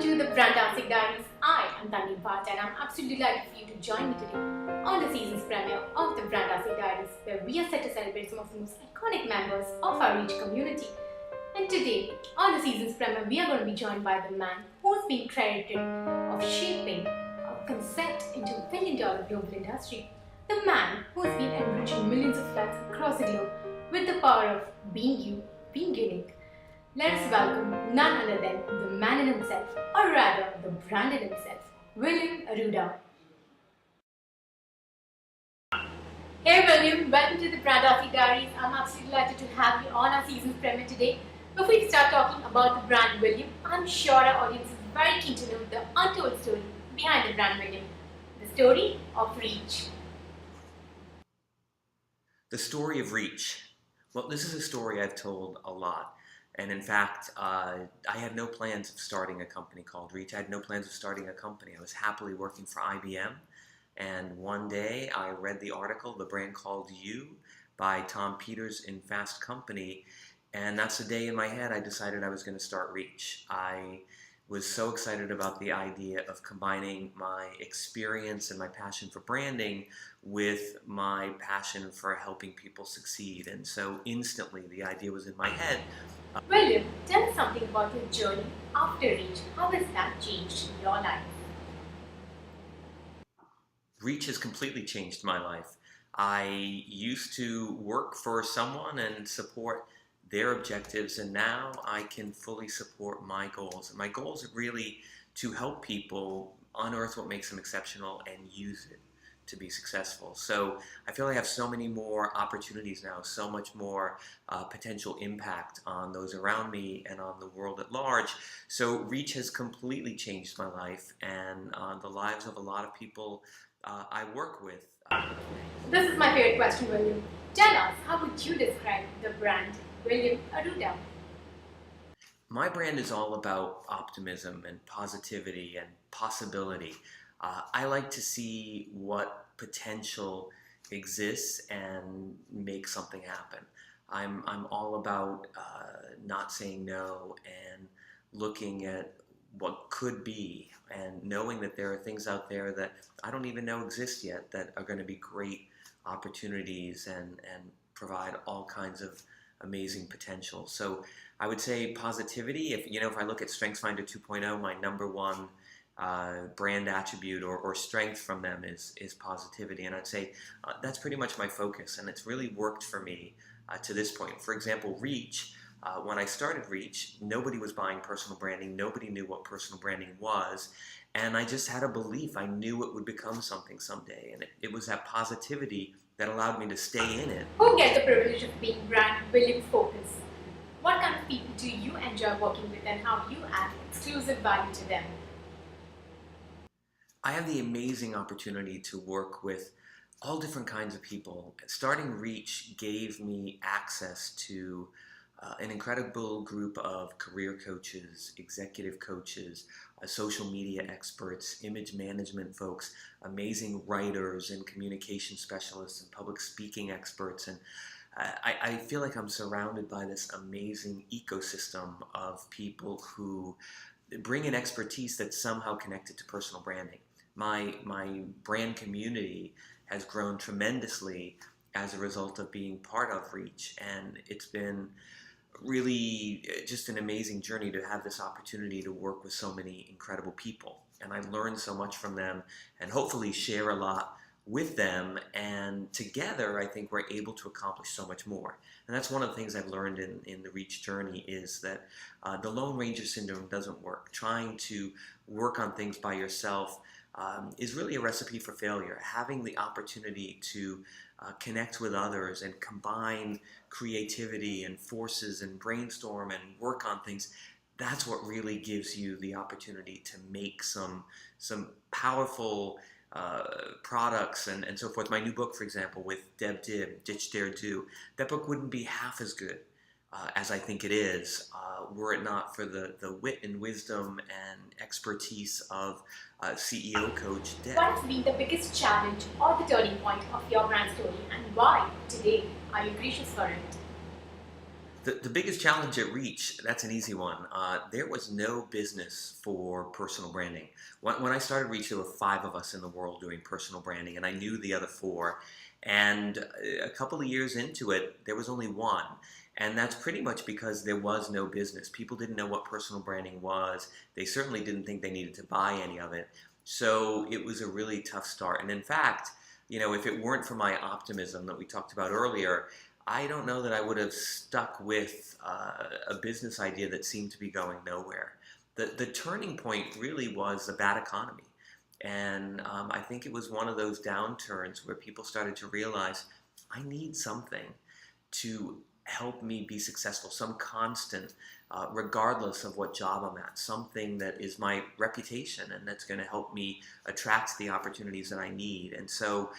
to the Brandtastic Diaries. I am Tanvi Bhatt and I'm absolutely delighted for you to join me today on the season's premiere of the Brandtastic Diaries, where we are set to celebrate some of the most iconic members of our Reach community. And today, on the season's premiere, we are going to be joined by the man who's been credited of shaping a concept into a billion-dollar global industry. The man who's been enriching millions of lives across the globe with the power of being you, being unique. Let us welcome none other than the man in himself, or rather the brand in himself, William Arruda. Hey William, welcome to the Brandtastic Diaries. I'm absolutely delighted to have you on our season's premiere today. Before we start talking about the brand William, I'm sure our audience is very keen to know the untold story behind the brand William, the story of Reach. The story of Reach. Well, this is a story I've told a lot. And in fact, I had no plans of starting a company called Reach. I had no plans of starting a company. I was happily working for IBM. And one day I read the article, The Brand Called You, by Tom Peters in Fast Company. And that's the day in my head I decided I was going to start Reach. I was so excited about the idea of combining my experience and my passion for branding with my passion for helping people succeed. And so instantly the idea was in my head. William, tell us something about your journey after Reach. How has that changed your life? Reach has completely changed my life. I used to work for someone and support their objectives, and now I can fully support my goals. And my goals are really to help people unearth what makes them exceptional and use it to be successful. So I feel I have so many more opportunities now, so much more potential impact on those around me and on the world at large. So Reach has completely changed my life and the lives of a lot of people I work with. This is my favorite question, William. Tell us, how would you describe the brand William Arruda? My brand is all about optimism and positivity and possibility. I like to see what potential exists and make something happen. I'm all about not saying no and looking at what could be and knowing that there are things out there that I don't even know exist yet that are going to be great opportunities and provide all kinds of amazing potential. So I would say positivity. If I look at StrengthsFinder 2.0, my number one brand attribute or strength from them is positivity, and I'd say that's pretty much my focus, and it's really worked for me to this point. For example, Reach. When I started Reach, nobody was buying personal branding. Nobody knew what personal branding was, and I just had a belief. I knew it would become something someday, and it was that positivity that allowed me to stay in it. Who gets the privilege of being brand William focused? What kind of people do you enjoy working with, and how you add exclusive value to them? I have the amazing opportunity to work with all different kinds of people. Starting Reach gave me access to an incredible group of career coaches, executive coaches, social media experts, image management folks, amazing writers and communication specialists and public speaking experts. And I feel like I'm surrounded by this amazing ecosystem of people who bring an expertise that's somehow connected to personal branding. My brand community has grown tremendously as a result of being part of Reach, and it's been really just an amazing journey to have this opportunity to work with so many incredible people. And I've learned so much from them and hopefully share a lot with them, and together I think we're able to accomplish so much more. And that's one of the things I've learned in the Reach journey, is that the Lone Ranger syndrome doesn't work. Trying to work on things by yourself is really a recipe for failure. Having the opportunity to connect with others and combine creativity and forces and brainstorm and work on things, that's what really gives you the opportunity to make some powerful products and so forth. My new book, for example, with Deb Dib, Ditch Dare Do, that book wouldn't be half as good as I think it is, were it not for the wit and wisdom and expertise of CEO coach Deb. What has been the biggest challenge or the turning point of your brand story, and why today are you gracious for it? The biggest challenge at Reach, that's an easy one. There was no business for personal branding. When I started Reach, there were 5 of us in the world doing personal branding, and I knew the other 4. And a couple of years into it, there was only one. And that's pretty much because there was no business. People didn't know what personal branding was. They certainly didn't think they needed to buy any of it. So it was a really tough start. And in fact, if it weren't for my optimism that we talked about earlier, I don't know that I would have stuck with a business idea that seemed to be going nowhere. The turning point really was the bad economy. And I think it was one of those downturns where people started to realize, I need something to help me be successful, some constant, regardless of what job I'm at, something that is my reputation and that's going to help me attract the opportunities that I need. And so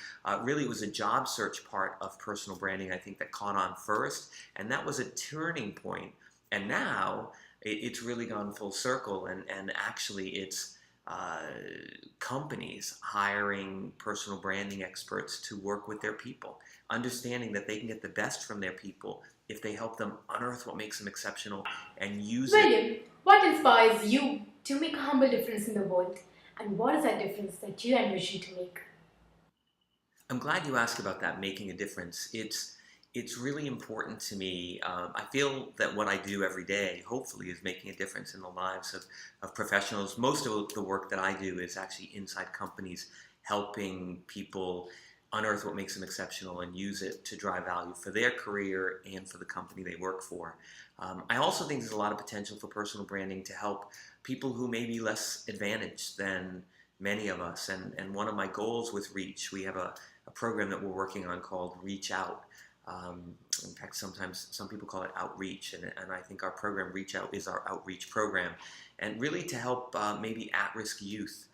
really it was a job search part of personal branding, I think, that caught on first, and that was a turning point. And now it's really gone full circle, and actually it's companies hiring personal branding experts to work with their people, understanding that they can get the best from their people if they help them unearth what makes them exceptional and use it. William, what inspires you to make a humble difference in the world? And what is that difference that you envision to make? I'm glad you asked about that, making a difference. It's really important to me. I feel that what I do every day, hopefully, is making a difference in the lives of professionals. Most of the work that I do is actually inside companies, helping people unearth what makes them exceptional and use it to drive value for their career and for the company they work for. I also think there's a lot of potential for personal branding to help people who may be less advantaged than many of us. And one of my goals with Reach, we have a program that we're working on called Reach Out. In fact, sometimes some people call it outreach, and I think our program Reach Out is our outreach program, and really to help maybe at-risk youth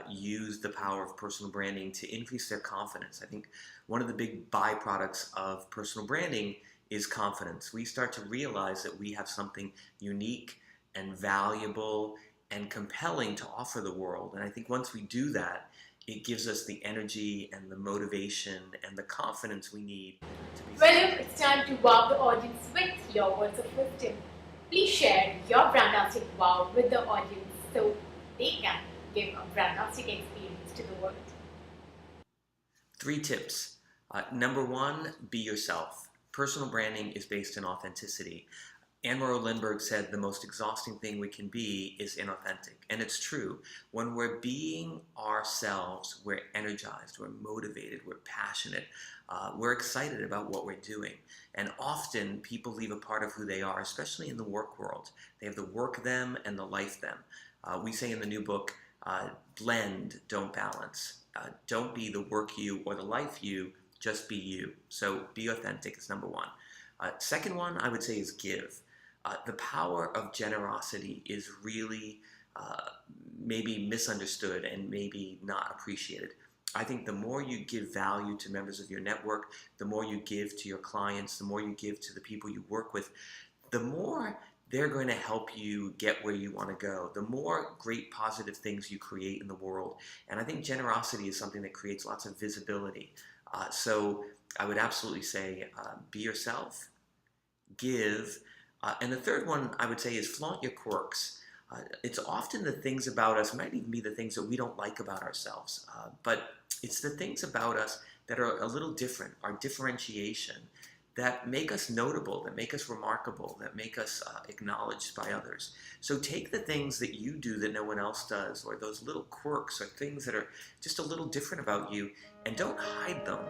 use the power of personal branding to increase their confidence. I think one of the big byproducts of personal branding is confidence. We start to realize that we have something unique and valuable and compelling to offer the world, and I think once we do that, it gives us the energy and the motivation and the confidence we need to be William, it's time to wow the audience with your words of wisdom. Please share your Brandtastic wow with the audience so they can give a Brandtastic experience to the world. 3 tips. Number 1, be yourself. Personal branding is based in authenticity. Anne-Marie Lindbergh said the most exhausting thing we can be is inauthentic. And it's true. When we're being ourselves, we're energized, we're motivated, we're passionate, we're excited about what we're doing. And often people leave a part of who they are, especially in the work world. They have the work them and the life them. We say in the new book, blend, don't balance. Don't be the work you or the life you, just be you. So be authentic is number 1. Second one, I would say, is give. The power of generosity is really maybe misunderstood and maybe not appreciated. I think the more you give value to members of your network, the more you give to your clients, the more you give to the people you work with, the more they're going to help you get where you want to go, the more great positive things you create in the world. And I think generosity is something that creates lots of visibility. So I would absolutely say be yourself, give, and the third one I would say is flaunt your quirks. It's often the things about us, might even be the things that we don't like about ourselves, but it's the things about us that are a little different, our differentiation, that make us notable, that make us remarkable, that make us acknowledged by others. So take the things that you do that no one else does, or those little quirks or things that are just a little different about you, and don't hide them.